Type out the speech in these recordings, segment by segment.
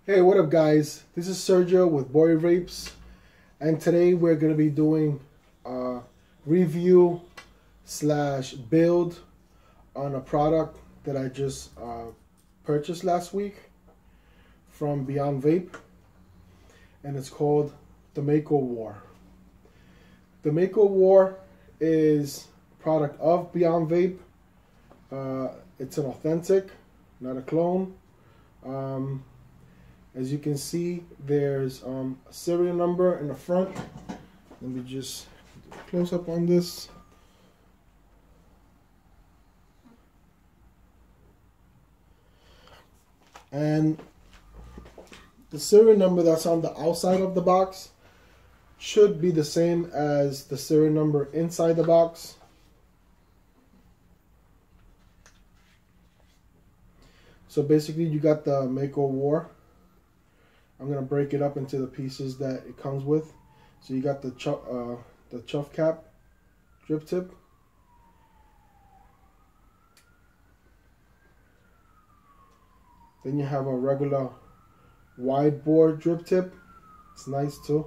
Hey, what up guys? This is Sergio with Bori Vapes, and today we're going to be doing a review slash build on a product that I just purchased last week from Beyond Vape, and it's called the Mako War. The Mako War is a product of Beyond Vape. It's an authentic, not a clone. As you can see, there's a serial number in the front. Let me just do a close up on this. And the serial number that's on the outside of the box should be the same as the serial number inside the box. So basically you got the Mako War. I'm gonna break it up into the pieces that it comes with. So you got the chuff cap, drip tip. Then you have a regular wide bore drip tip. It's nice too.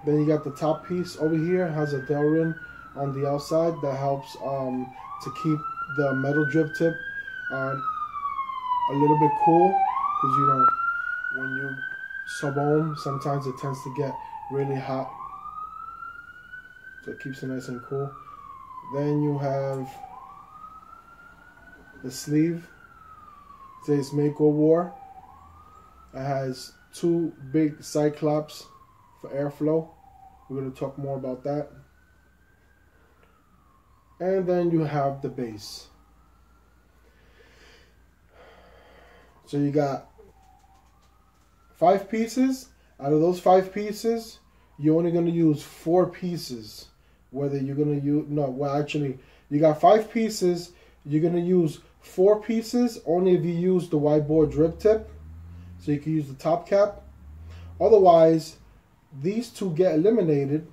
Then you got the top piece over here. It has a Delrin on the outside that helps to keep the metal drip tip a little bit cool, because you know when you sub ohm, sometimes it tends to get really hot, so it keeps it nice and cool. Then you have the sleeve. It says Mako War. It has two big cyclops for airflow. We're going to talk more about that. And then you have the base. So you got 5 pieces. Out of those 5 pieces, you're only going to use 4 pieces. Whether you're going to use, no, well actually, you got 5 pieces. You're going to use 4 pieces only if you use the wide bore drip tip. So you can use the top cap. Otherwise, these two get eliminated.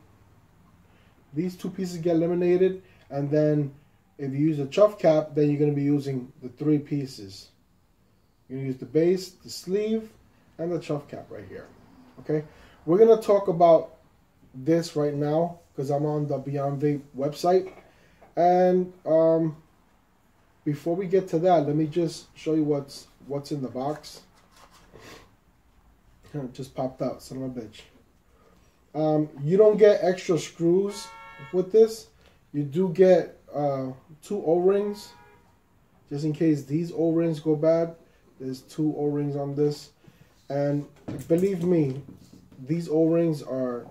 These 2 pieces get eliminated. And then if you use a chuff cap, then you're going to be using the 3 pieces. You're going to use the base, the sleeve, and the chuff cap right here. Okay? We're going to talk about this right now because I'm on the Beyond Vape website. And before we get to that, let me just show you what's in the box. It just popped out, son of a bitch. You don't get extra screws with this. You do get 2 O-rings, just in case these O-rings go bad. There's 2 O-rings on this, and believe me, these O-rings are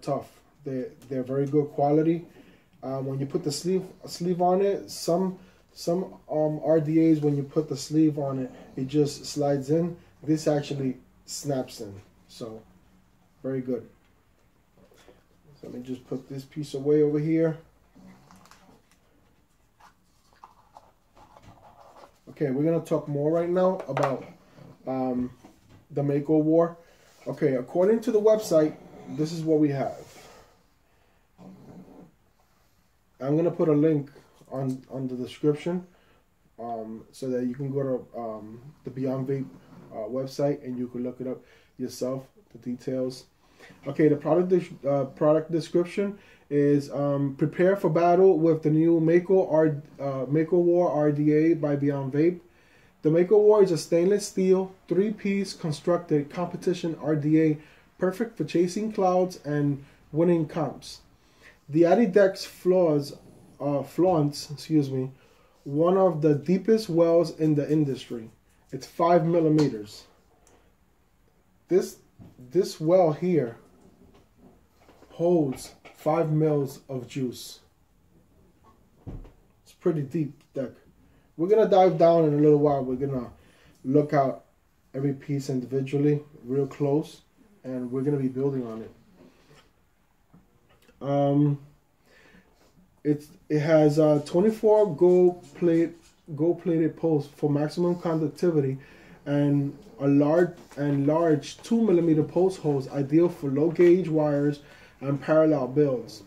tough. They're very good quality. When you put the sleeve on it, some RDAs, when you put the sleeve on it, it just slides in. This actually snaps in, so very good. So let me just put this piece away over here. Okay, we're going to talk more right now about the Mako War. Okay, according to the website, this is what we have. I'm going to put a link on the description so that you can go to the Beyond Vape website and you can look it up yourself, the details. Okay, the product description is prepare for battle with the new Mako War RDA by Beyond Vape. The Mako War is a stainless steel 3-piece constructed competition RDA, perfect for chasing clouds and winning comps. The Adidex flaunts, one of the deepest wells in the industry. It's 5 millimeters. This well here holds 5 mils of juice. It's pretty deep deck. We're gonna dive down in a little while. We're gonna look out every piece individually, real close, and we're gonna be building on it. It has 24 gold-plated posts for maximum conductivity, and a large 2 millimeter post holes, ideal for low gauge wires and parallel builds.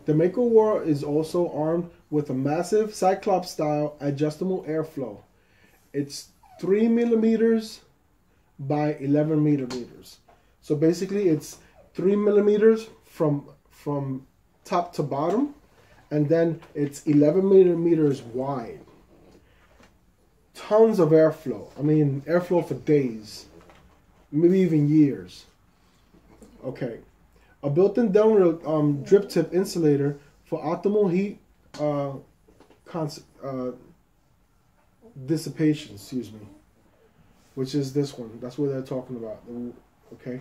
The Mako War is also armed with a massive Cyclops-style adjustable airflow. It's 3 millimeters by 11 millimeters. So basically, it's 3 millimeters from top to bottom, and then it's 11 millimeters wide. Tons of airflow. I mean, airflow for days, maybe even years. Okay. A built-in downward drip tip insulator for optimal heat dissipation, excuse me, which is this one. That's what they're talking about. Okay.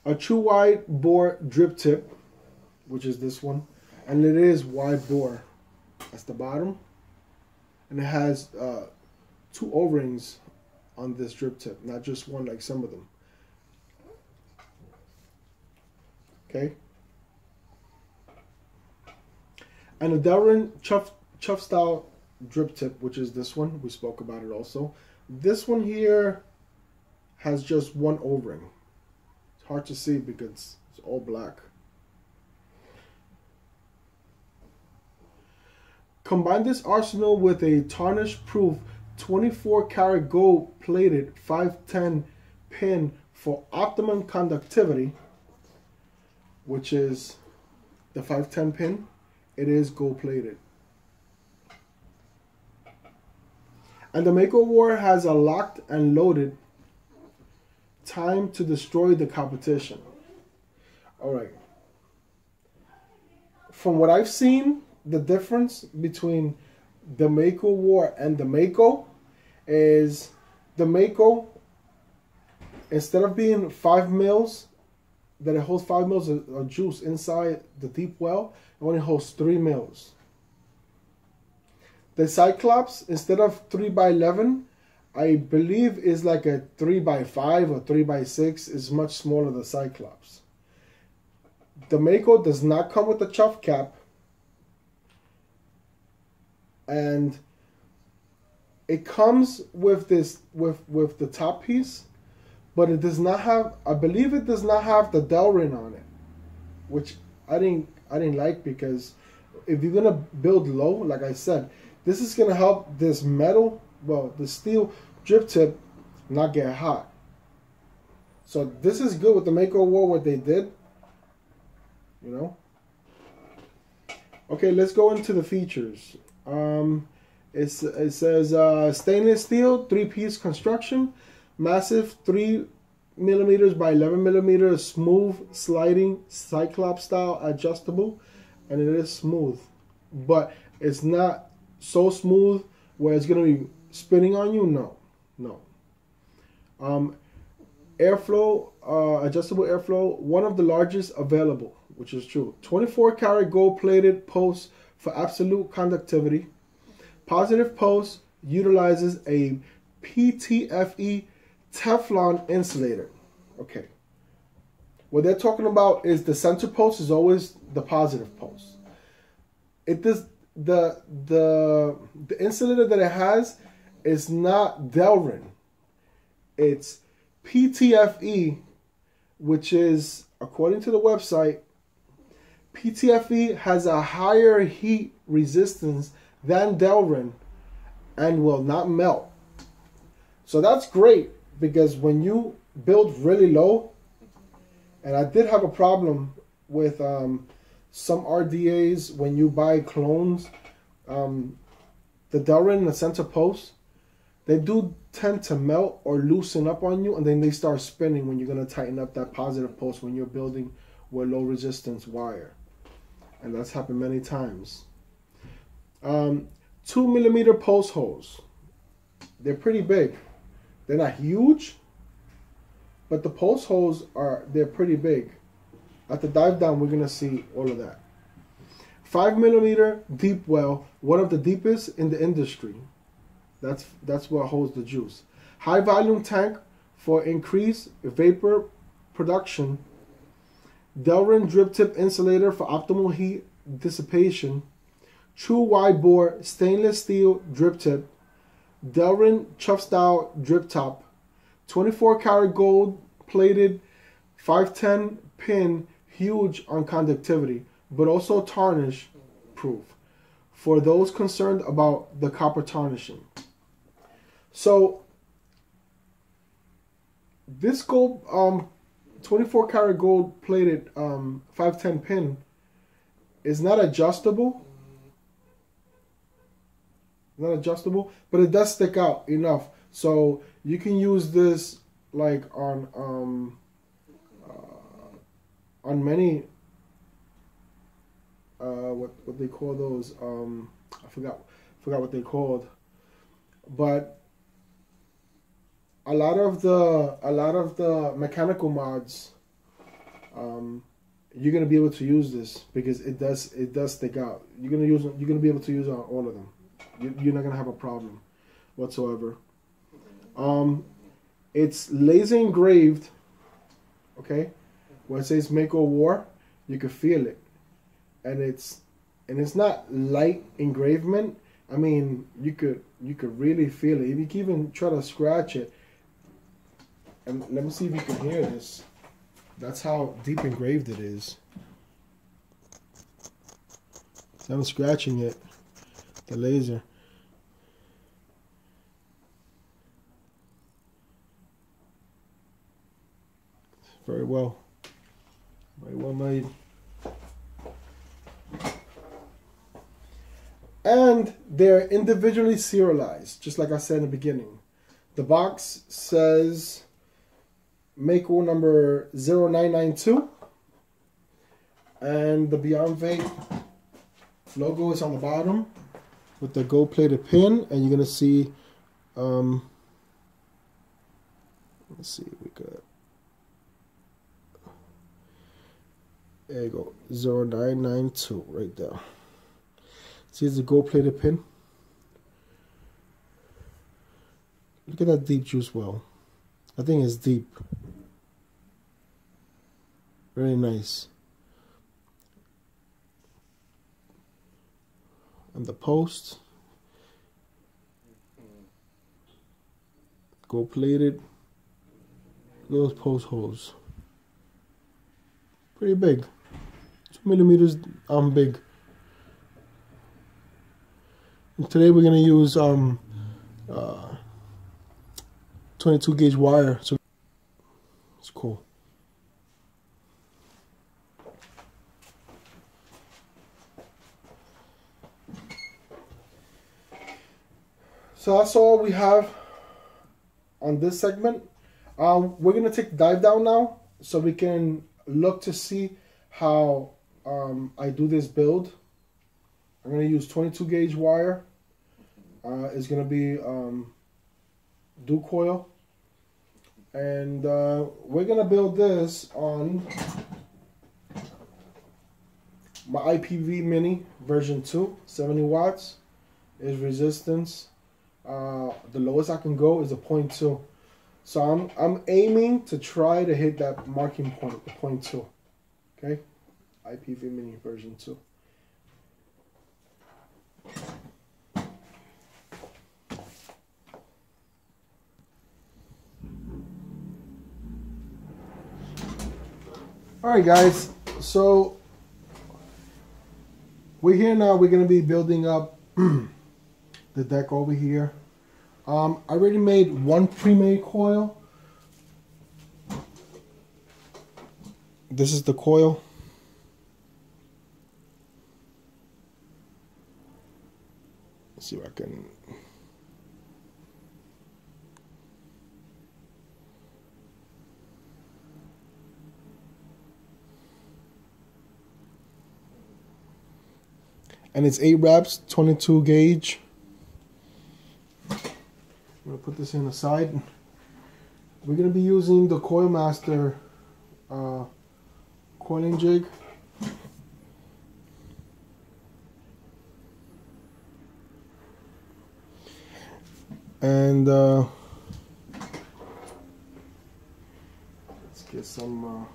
A true wide bore drip tip, which is this one, and it is wide bore. That's the bottom, and it has 2 O-rings on this drip tip, not just one like some of them. Okay. And a Delrin chuff style drip tip, which is this one. We spoke about it also. This one here has just 1 O-ring. It's hard to see because it's all black. Combine this arsenal with a tarnish-proof 24-karat gold-plated 510 pin for optimum conductivity, which is the 510 pin. It is gold-plated. And the Mako War has a locked and loaded time to destroy the competition. Alright. From what I've seen, the difference between the Mako War and the Mako is the Mako, instead of being 5 mils, that it holds 5 mils of juice inside the deep well, it only holds 3 mils. The Cyclops, instead of 3 by 11, I believe is like a 3 by 5 or 3 by 6, is much smaller than the Cyclops. The Mako does not come with a chuff cap, and it comes with this with the top piece, but it does not have, I believe it does not have the Delrin on it, which I didn't like, because if you're gonna build low, like I said, this is gonna help this metal, well, the steel drip tip not get hot. So this is good with the Mako War, what they did, you know. Okay, let's go into the features. It says stainless steel 3-piece construction, massive 3 millimeters by 11 millimeters, smooth sliding Cyclops style adjustable, and it is smooth, but it's not so smooth where it's gonna be spinning on you. No. Airflow, adjustable airflow, one of the largest available, which is true. 24-karat gold-plated post for absolute conductivity. Positive post utilizes a PTFE Teflon insulator. Okay. What they're talking about is the center post is always the positive post. It does the insulator that it has is not Delrin. It's PTFE, which is, according to the website, PTFE has a higher heat resistance than Delrin and will not melt. So that's great, because when you build really low, and I did have a problem with some RDAs when you buy clones, the Delrin in the center post, they do tend to melt or loosen up on you, and then they start spinning when you're going to tighten up that positive post when you're building with low resistance wire. And that's happened many times. 2 millimeter post holes. They're pretty big. They're not huge, but the post holes they're pretty big. At the dive down, we're gonna see all of that. 5 millimeter deep well, one of the deepest in the industry. That's what holds the juice. High volume tank for increased vapor production. Delrin drip tip insulator for optimal heat dissipation. True wide bore stainless steel drip tip. Delrin chuff style drip top. 24-karat gold plated 510 pin, huge on conductivity. but also tarnish proof for those concerned about the copper tarnishing. So this gold 24 karat gold plated 510 pin is not adjustable. Not adjustable, but it does stick out enough, so you can use this like on many what they call those I forgot what they called, but a lot of the mechanical mods, you're gonna be able to use this because it does stick out. You're gonna be able to use it on all of them. You're not gonna have a problem whatsoever. It's laser engraved. Okay, when it says Mako War, you can feel it, and it's not light engravement. I mean, you could really feel it. You can even try to scratch it. And let me see if you can hear this. That's how deep engraved it is. So I'm scratching it. The laser. Very well made. And they're individually serialized, just like I said in the beginning. The box says Mako number 0992, and the Beyond Vape logo is on the bottom with the gold plated pin, and you're gonna see let's see, we got, there you go, 0992 right there. See, it's a gold plated pin. Look at that deep juice well. I think it's deep. Very nice. And the post, gold plated. Those post holes, pretty big, 2 millimeters big. And today we're gonna use 22 gauge wire, so it's cool. So that's all we have on this segment. We're gonna take the dive down now, so we can look to see how I do this build. I'm gonna use 22 gauge wire. It's gonna be dual coil, and we're gonna build this on my IPV Mini version 2, 70 watts is resistance. The lowest I can go is a 0.2. So I'm aiming to try to hit that marking point, the 0.2. Okay, IPV Mini version 2. All right, guys. So we're here now. We're gonna be building up the deck over here. I already made one pre-made coil. This is the coil. Let's see if I can. And it's 8 wraps, 22 gauge. I'm gonna put this in the side. We're gonna be using the Coil Master coiling jig. And let's get some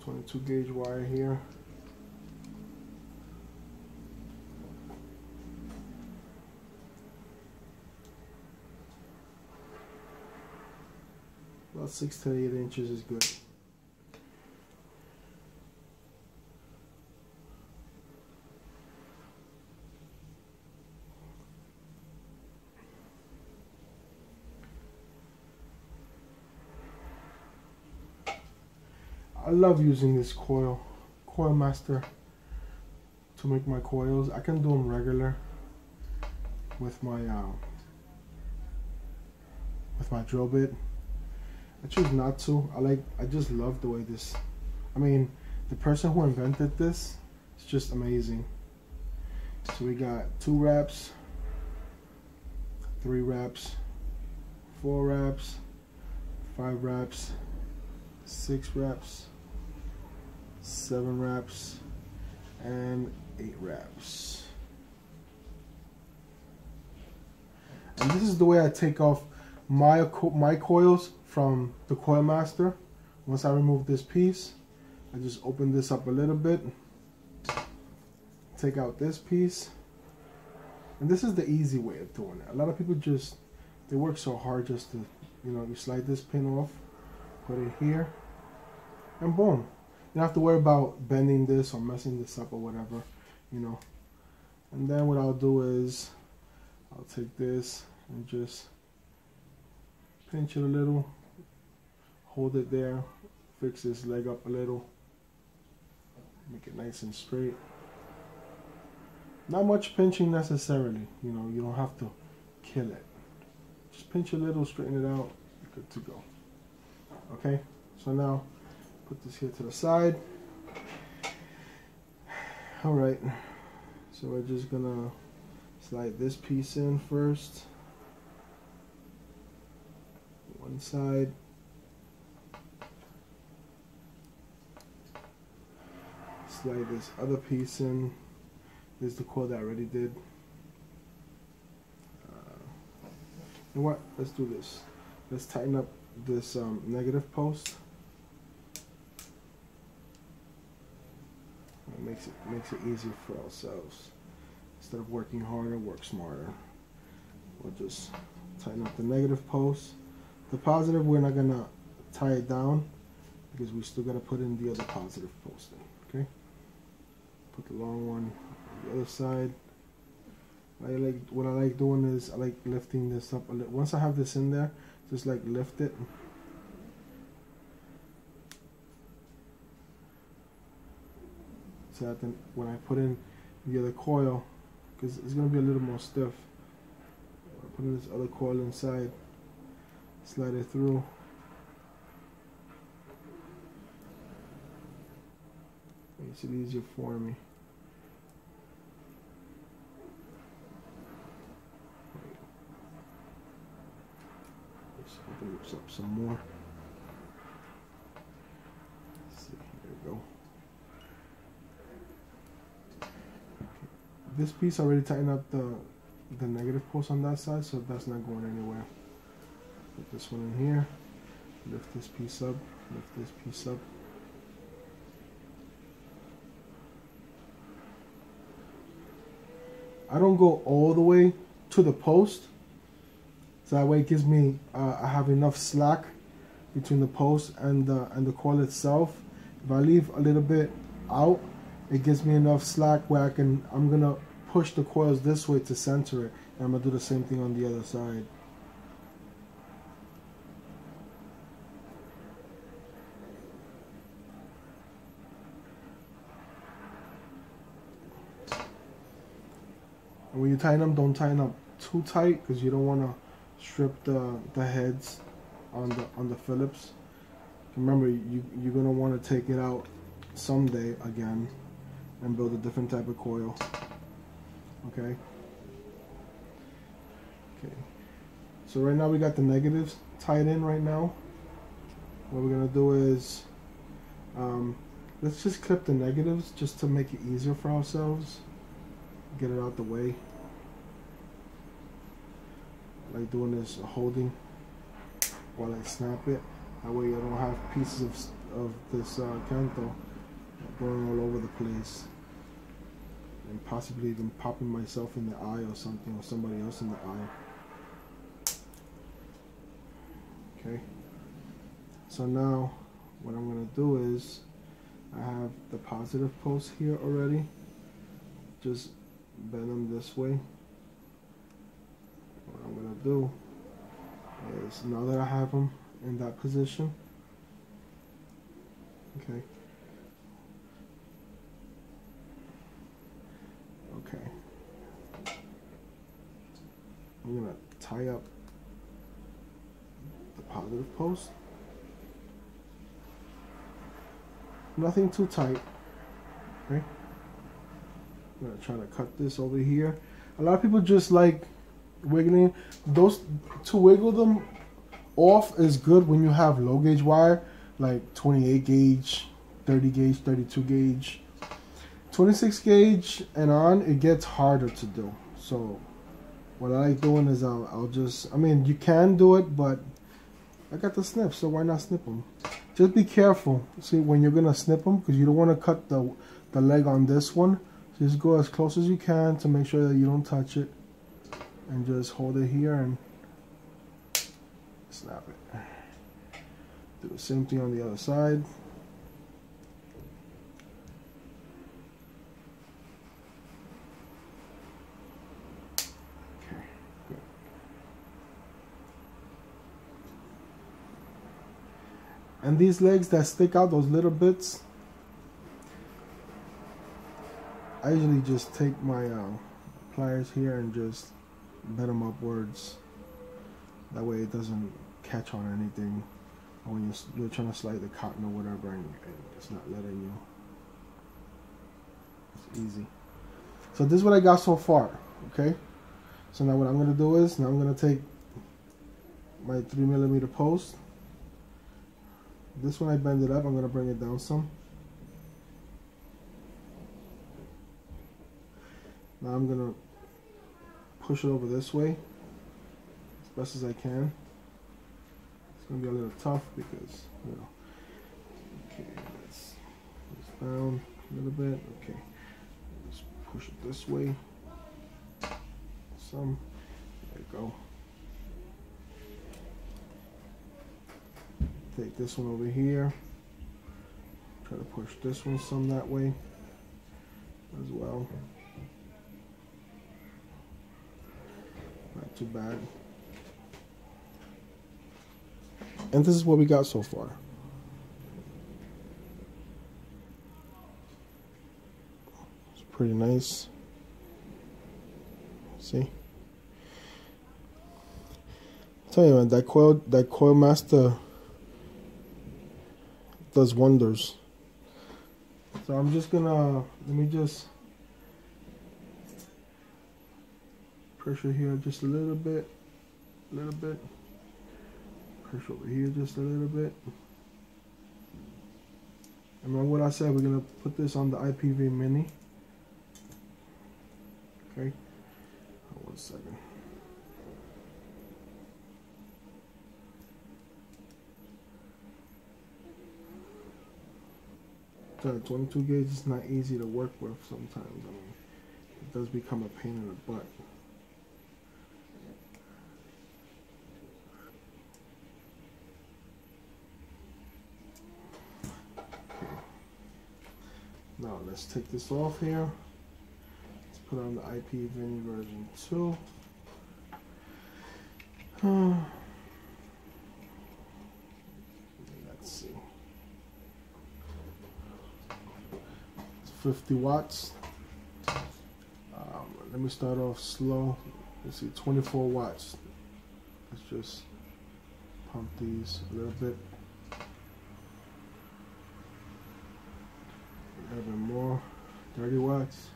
22 gauge wire here. About 6 to 8 inches is good. I love using this coil master to make my coils. I can do them regular with my drill bit. I choose not to. I just love the way this. I mean, the person who invented this is just amazing. So we got 2 wraps, 3 wraps, 4 wraps, 5 wraps, 6 wraps, 7 wraps, and 8 wraps. And this is the way I take off my coils from the coil master. Once I remove this piece, I just open this up a little bit, take out this piece, and this is the easy way of doing it. A lot of people they work so hard just to, you know, you slide this pin off, put it here, and boom. You don't have to worry about bending this or messing this up or whatever, you know. And then what I'll do is I'll take this and just pinch it a little, hold it there, fix this leg up a little, make it nice and straight. Not much pinching necessarily, you know, you don't have to kill it. Just pinch a little, straighten it out, you're good to go. Okay, so now put this here to the side. Alright, so we're just gonna slide this piece in first. One side. Slide this other piece in. This is the coil that I already did. You know what? Let's do this. Let's tighten up this negative post. It makes it easier for ourselves. Instead of working harder, work smarter. We'll just tighten up the negative post. The positive, we're not gonna tie it down because we still gotta put in the other positive post in. Okay. Put the long one on the other side. What I like doing is I like lifting this up a little. Once I have this in there, just like lift it. So that then when I put in the other coil, because it's going to be a little more stiff, I put in this other coil inside, slide it through. Makes it easier for me. Let's open this up some more. Let's see, there we go. This piece already tightened up the negative post on that side, so that's not going anywhere. Put this one in here, lift this piece up, lift this piece up. I don't go all the way to the post, so that way it gives me I have enough slack between the post and the coil itself. If I leave a little bit out, it gives me enough slack where I'm gonna push the coils this way to center it, and I'm gonna do the same thing on the other side. And when you tighten them, don't tighten up too tight because you don't want to strip the heads on the Phillips. Remember, you're gonna want to take it out someday again and build a different type of coil. Okay. So right now we got the negatives tied in right now. What we're gonna do is let's just clip the negatives just to make it easier for ourselves. Get it out the way. Like doing this holding while I snap it. That way I don't have pieces of this canto going all over the place. And possibly even popping myself in the eye or something, or somebody else in the eye. Okay. So now what I'm going to do is I have the positive post here already. Just bend them this way. What I'm going to do is, now that I have them in that position, Okay. Okay. I'm gonna tie up the positive post. Nothing too tight. Okay. I'm gonna try to cut this over here. A lot of people just like wiggling. Those to wiggle them off is good when you have low gauge wire, like 28 gauge, 30 gauge, 32 gauge. 26 gauge and on, it gets harder to do. So what I like doing is I'll just, I mean, you can do it, but I got the snip, so why not snip them? Just be careful. See, when you're gonna snip them, because you don't want to cut the leg on this one. Just go as close as you can to make sure that you don't touch it, and just hold it here and snap it. Do the same thing on the other side. Okay, good. And these legs that stick out, those little bits, I usually just take my pliers here and just bend them upwards. That way it doesn't catch on anything. Or when you're trying to slide the cotton or whatever and it's not letting you. It's easy. So this is what I got so far. Okay. So now what I'm going to do is, now I'm going to take my 3mm post. This one I bend it up. I'm going to bring it down some. Now I'm going to push it over this way as best as I can. It's going to be a little tough because, you know. Okay, let's push this down a little bit. Okay, let's push it this way. Some. There you go. Take this one over here. Try to push this one some that way as well. Not too bad. And this is what we got so far. It's pretty nice. See? I tell you, man, that coil master does wonders. So I'm just gonna, let me just pressure here just a little bit, pressure over here just a little bit. Remember what I said, we're gonna put this on the IPV mini. Okay, hold 1 second. So 22 gauge is not easy to work with sometimes. I mean, it does become a pain in the butt. Now let's take this off here. Let's put on the IPV version 2. Let's see. It's 50 watts. Let me start off slow. Let's see, 24 watts. Let's just pump these a little bit. A little bit more, 30 watts.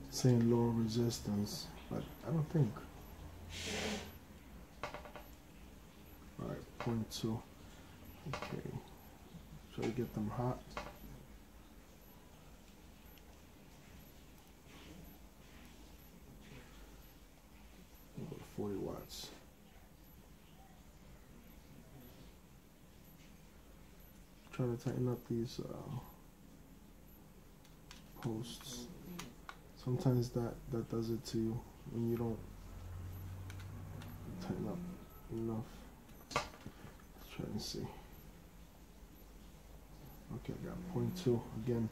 Saying low resistance, but I don't think. Alright, 0.2. Okay, try to get them hot. About 40 watts. Try to tighten up these posts. Sometimes that does it to you when you don't tighten up enough. Let's try and see. Okay, I got 0.2 again.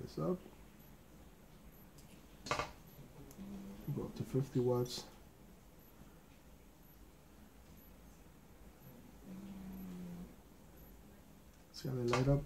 this up. Go up to 50 watts. See how they light up?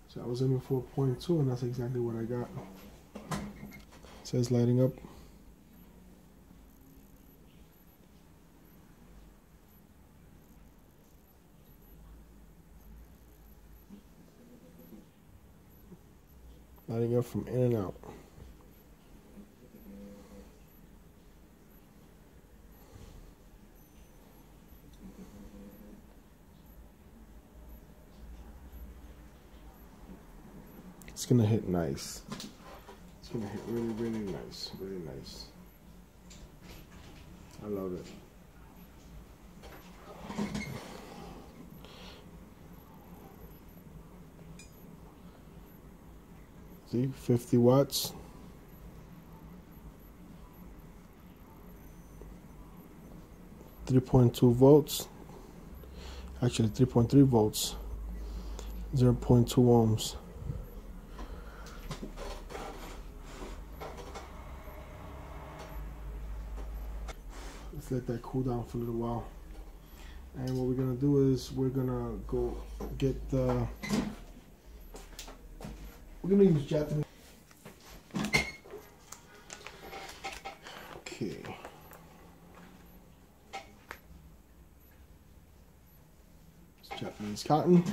So I was aiming for 0.2 and that's exactly what I got. It says lighting up. Lighting up from in and out. It's gonna hit nice. It's gonna hit really, really nice. Really nice. I love it. See, 50 watts. .2 volts. Actually 3.3 volts. 0.2 ohms. Let's let that cool down for a little while. And what we're gonna do is we're gonna go get the. We're gonna use Japanese. Okay. It's Japanese cotton.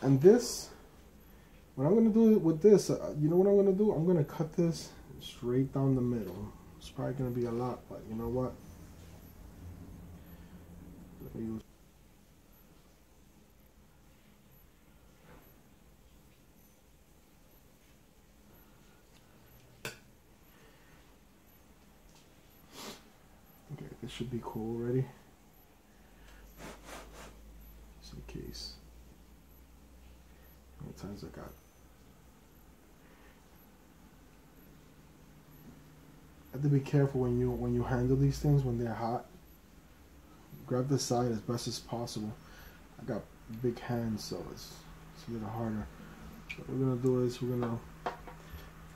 And this, what I'm gonna do with this, you know what I'm gonna do? I'm gonna cut this straight down the middle. It's probably gonna be a lot, but you know what? Let me use. Okay, this should be cool already. Just in case. How many times I got? I have to be careful when you handle these things when they're hot. Grab the side as best as possible. I got big hands, so it's a little harder. What we're gonna do is we're gonna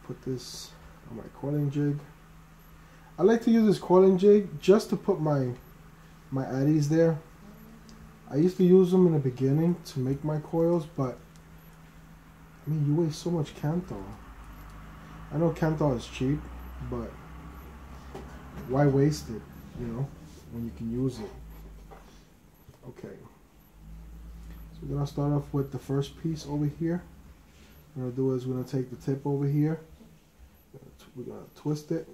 put this on my coiling jig. I like to use this coiling jig just to put my addies there. I used to use them in the beginning to make my coils, but I mean, you waste so much Kanthal. I know Kanthal is cheap, but why waste it, you know, when you can use it? Okay. So we're going to start off with the first piece over here. What we're going to do is we're going to take the tip over here. We're going to twist it.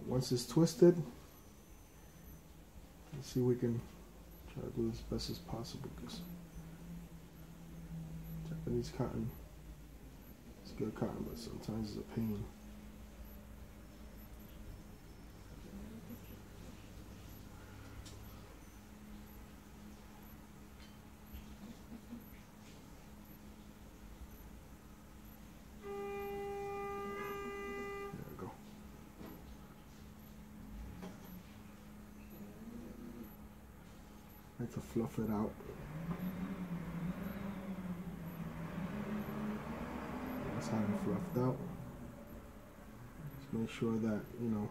Once it's twisted, let's see if we can try to do this as best as possible, because Japanese cotton, it's good cotton, but sometimes it's a pain. There we go. I like to fluff it out. Have it fluffed out. Just make sure that, you know,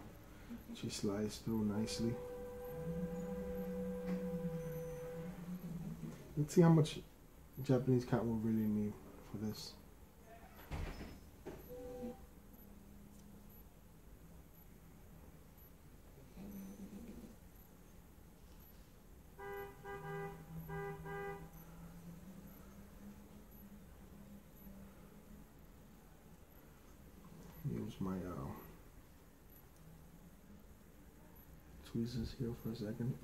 she slides through nicely. Let's see how much Japanese cotton we'll really need for this. Use my tweezers here for a second.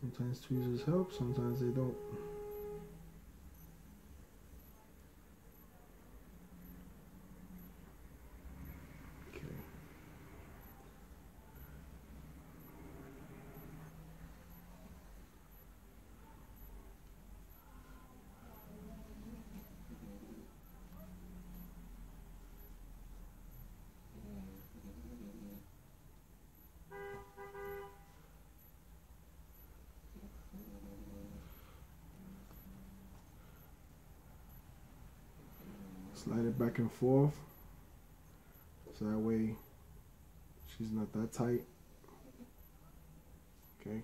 Sometimes tweezers help, sometimes they don't. Okay. Slide it back and forth, so that way she's not that tight. Okay,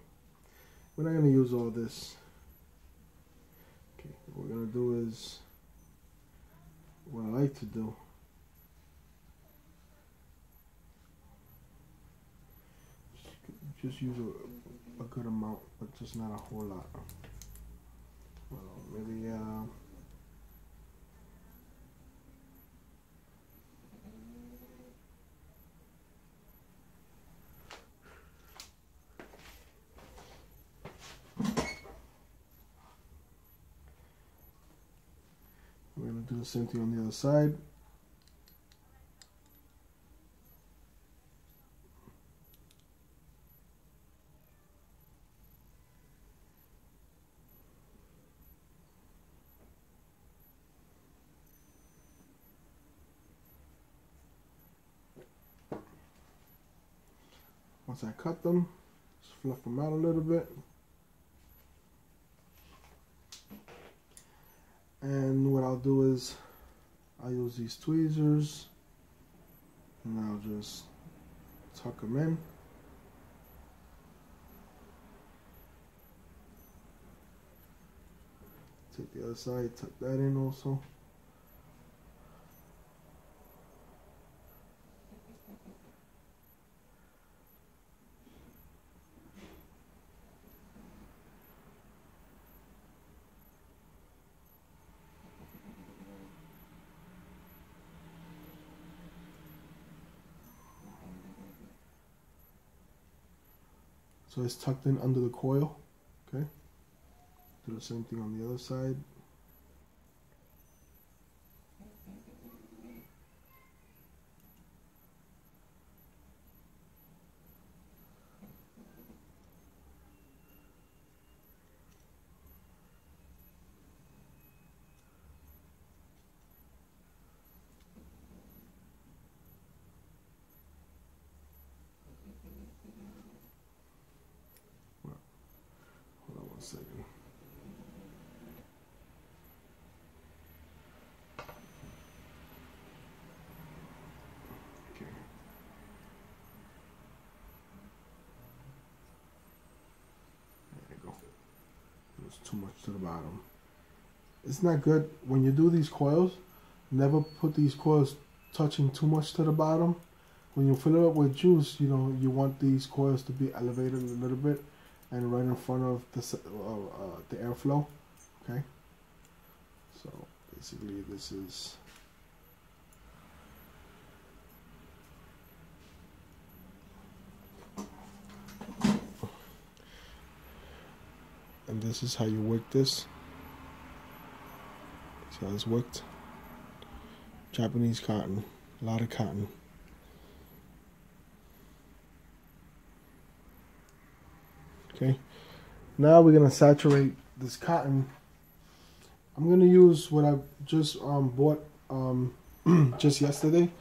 we're not gonna use all this. Okay, what we're gonna do is what I like to do. Just use a good amount, but just not a whole lot. Well, maybe we're gonna do the same thing on the other side. Once I cut them, just fluff them out a little bit. And what I'll do is I'll use these tweezers and I'll just tuck them in. Take the other side, tuck that in also. So it's tucked in under the coil, okay? Do the same thing on the other side. Second. Okay. There you go. There's too much to the bottom. It's not good when you do these coils. Never put these coils touching too much to the bottom. When you fill it up with juice, you know you want these coils to be elevated a little bit and right in front of the airflow. Okay, so basically this is and this is how you work this. See how this worked? Japanese cotton, a lot of cotton. Okay, now we're gonna saturate this cotton. I'm gonna use what I just bought just yesterday.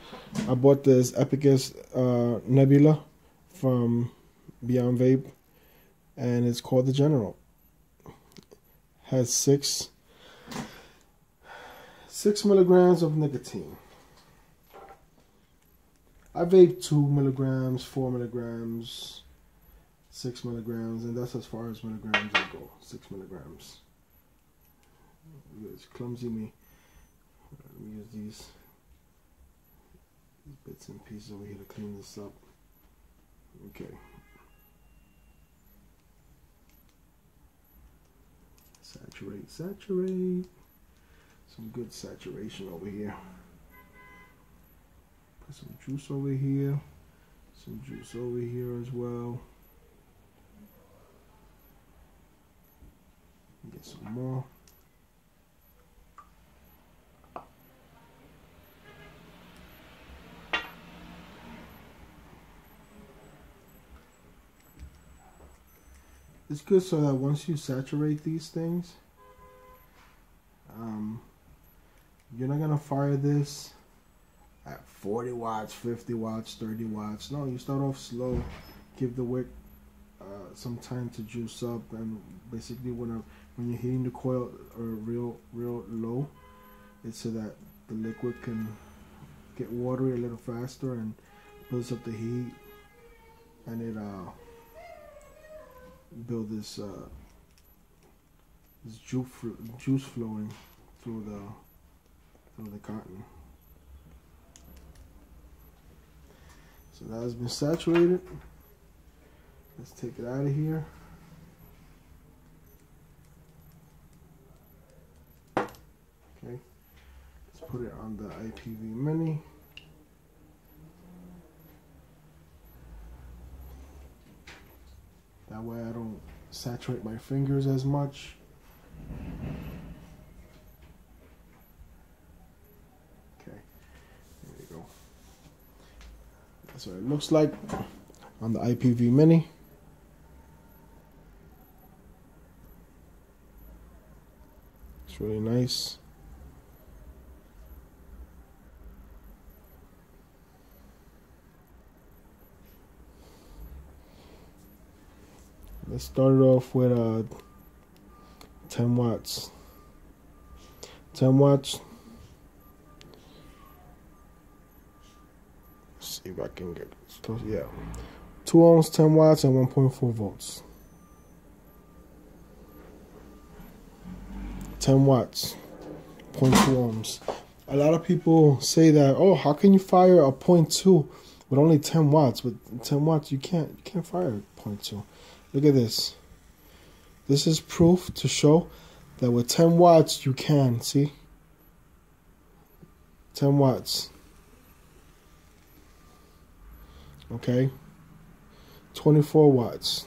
I bought this Epicus Nebula from Beyond Vape, and it's called the General. Has 6 milligrams of nicotine. I vape 2 milligrams, 4 milligrams, 6 milligrams, and that's as far as milligrams I go. 6 milligrams. It's clumsy me. Let me use these bits and pieces over here to clean this up. Okay. Saturate, saturate. Some good saturation over here. Put some juice over here. Some juice over here as well. Some more. It's good so that once you saturate these things, you're not gonna fire this at 40 watts, 50 watts, 30 watts. No, you start off slow, give the wick some time to juice up, and basically when you're heating the coil real low, it's so that the liquid can get watery a little faster and builds up the heat, and it build this juice flowing through the cotton. So that has been saturated. Let's take it out of here. Okay, let's put it on the IPV Mini. That way I don't saturate my fingers as much. Okay, there you go. That's what it looks like on the IPV Mini. It's really nice. Let's start it off with 10 watts. 10 watts. Let's see if I can get close. Yeah. 2 ohms, 10 watts, and 1.4 volts. 10 watts, 0.2 ohms. A lot of people say that, oh, how can you fire a 0.2 with only 10 watts? With 10 watts, you can't fire a 0.2. Look at this. This is proof to show that with 10 watts you can, see? 10 watts. Okay. 24 watts.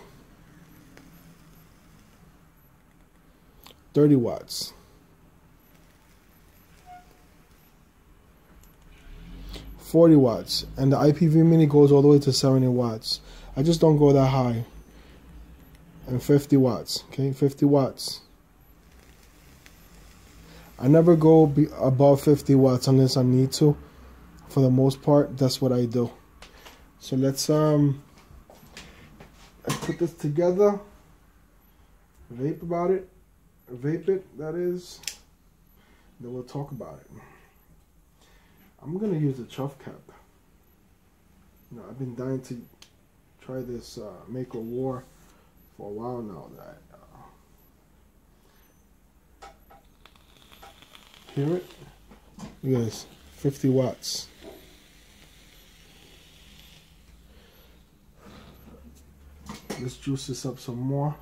30 watts. 40 watts. And the IPV Mini goes all the way to 70 watts. I just don't go that high. And 50 watts, okay, 50 watts. I never go above 50 watts unless I need to. For the most part, that's what I do. So let's put this together. Vape it, that is. Then we'll talk about it. I'm gonna use a chuff cap. You know, I've been dying to try this Mako War for a while now. That hear it? Look at this, 50 watts. Let's juice this up some more.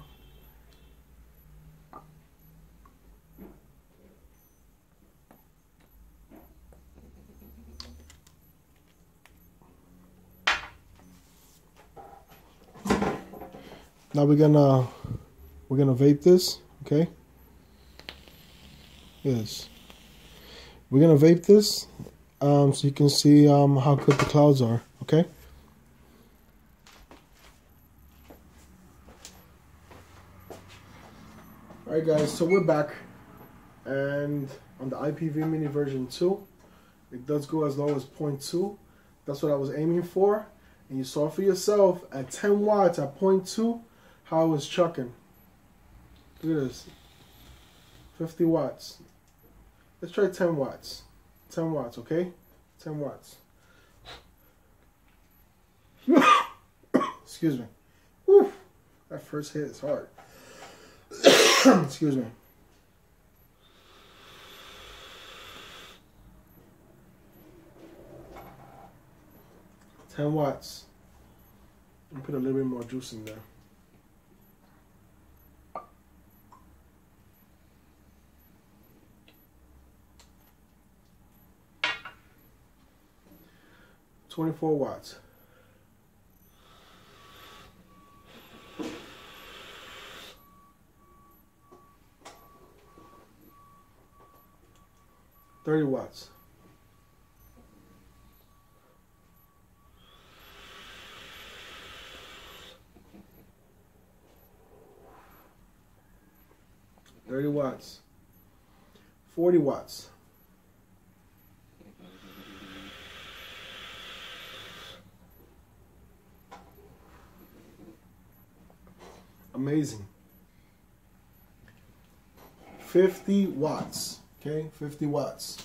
Now we're gonna vape this, okay? Yes. We're gonna vape this so you can see how good the clouds are, okay? Alright guys, so we're back, and on the IPV Mini version 2, it does go as low as 0.2. That's what I was aiming for, and you saw for yourself at 10 watts at 0.2 how I was chucking. Look at this, 50 watts. Let's try 10 watts. 10 watts, okay? 10 watts. Excuse me. Whew. That first hit is hard. Excuse me. $10 watts. And put a little bit more juice in there. $24 watts. 30 watts. Watts, 40 watts. Amazing. 50 watts. Okay, 50 watts.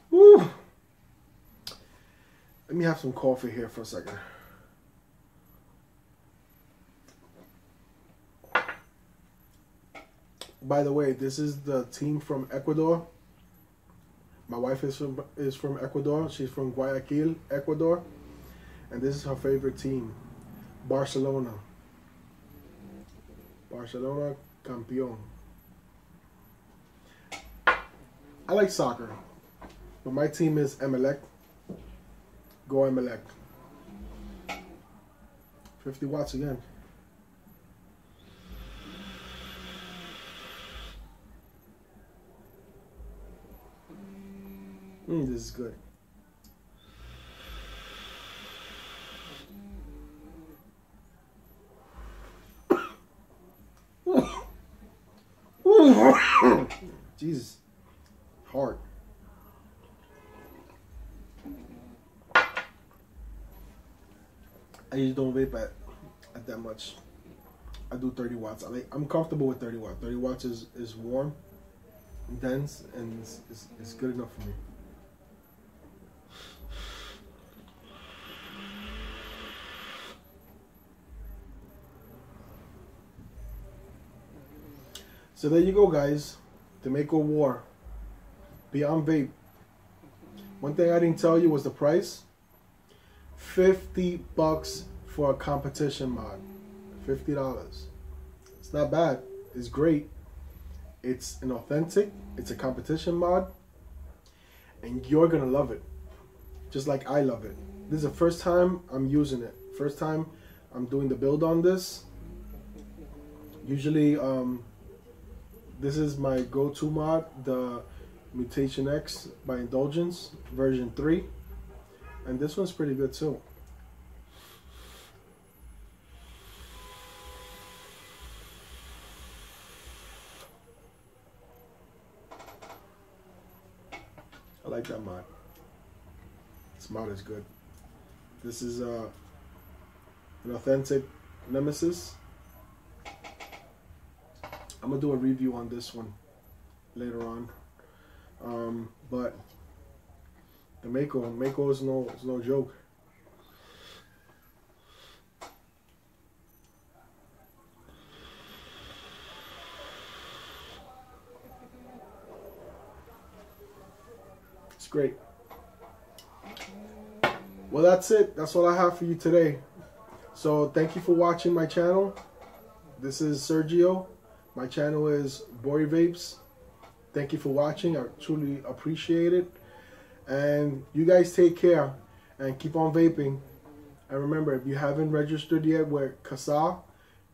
Woo! Let me have some coffee here for a second. By the way, this is the team from Ecuador. My wife is from Ecuador. She's from Guayaquil, Ecuador. And this is her favorite team, Barcelona. Barcelona campeón. I like soccer, but my team is Emelec. Go Emelec. 50 watts again. This is good. Jesus. Hard. I usually don't vape at that much. I do 30 watts. I'm comfortable with 30 watts. 30 watts is warm, dense, and it's good enough for me. So there you go, guys. The Mako War. Beyond Vape. One thing I didn't tell you was the price. $50 for a competition mod. $50. It's not bad. It's great. It's an authentic. It's a competition mod. And you're going to love it. Just like I love it. This is the first time I'm using it. First time I'm doing the build on this. Usually, this is my go-to mod, the Mutation X by Indulgence, version 3. And this one's pretty good too. I like that mod. This mod is good. This is an authentic Nemesis. I'm gonna do a review on this one later on. But the Mako is no joke. It's great. Well, that's it. That's all I have for you today. So thank you for watching my channel. This is Sergio. My channel is Bori Vapes. Thank you for watching. I truly appreciate it. And you guys take care and keep on vaping. And remember, if you haven't registered yet with CASA,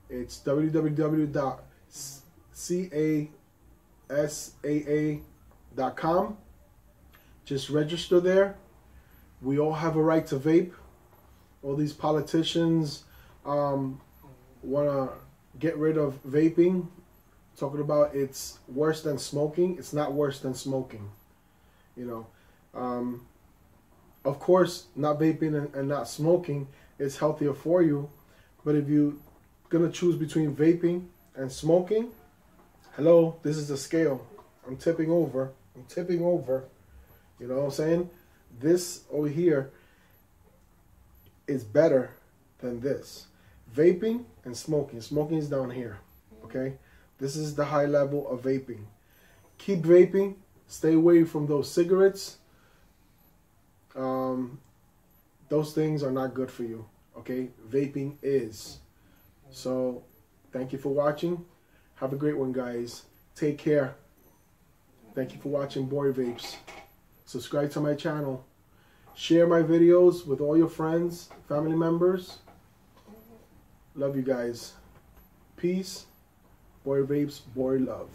it's www.casaa.com. Just register there. We all have a right to vape. All these politicians want to get rid of vaping, talking about it's worse than smoking. It's not worse than smoking. You know, of course, not vaping and not smoking is healthier for you. But if you're going to choose between vaping and smoking, hello, this is the scale. I'm tipping over. I'm tipping over. You know what I'm saying? This over here is better than this. Vaping and smoking. Smoking is down here. Okay? This is the high level of vaping. Keep vaping. Stay away from those cigarettes. Those things are not good for you. Okay? Vaping is. So, thank you for watching. Have a great one, guys. Take care. Thank you for watching Bori Vapes. Subscribe to my channel. Share my videos with all your friends, family members. Love you guys. Peace. Bori Vapes, Bori Love.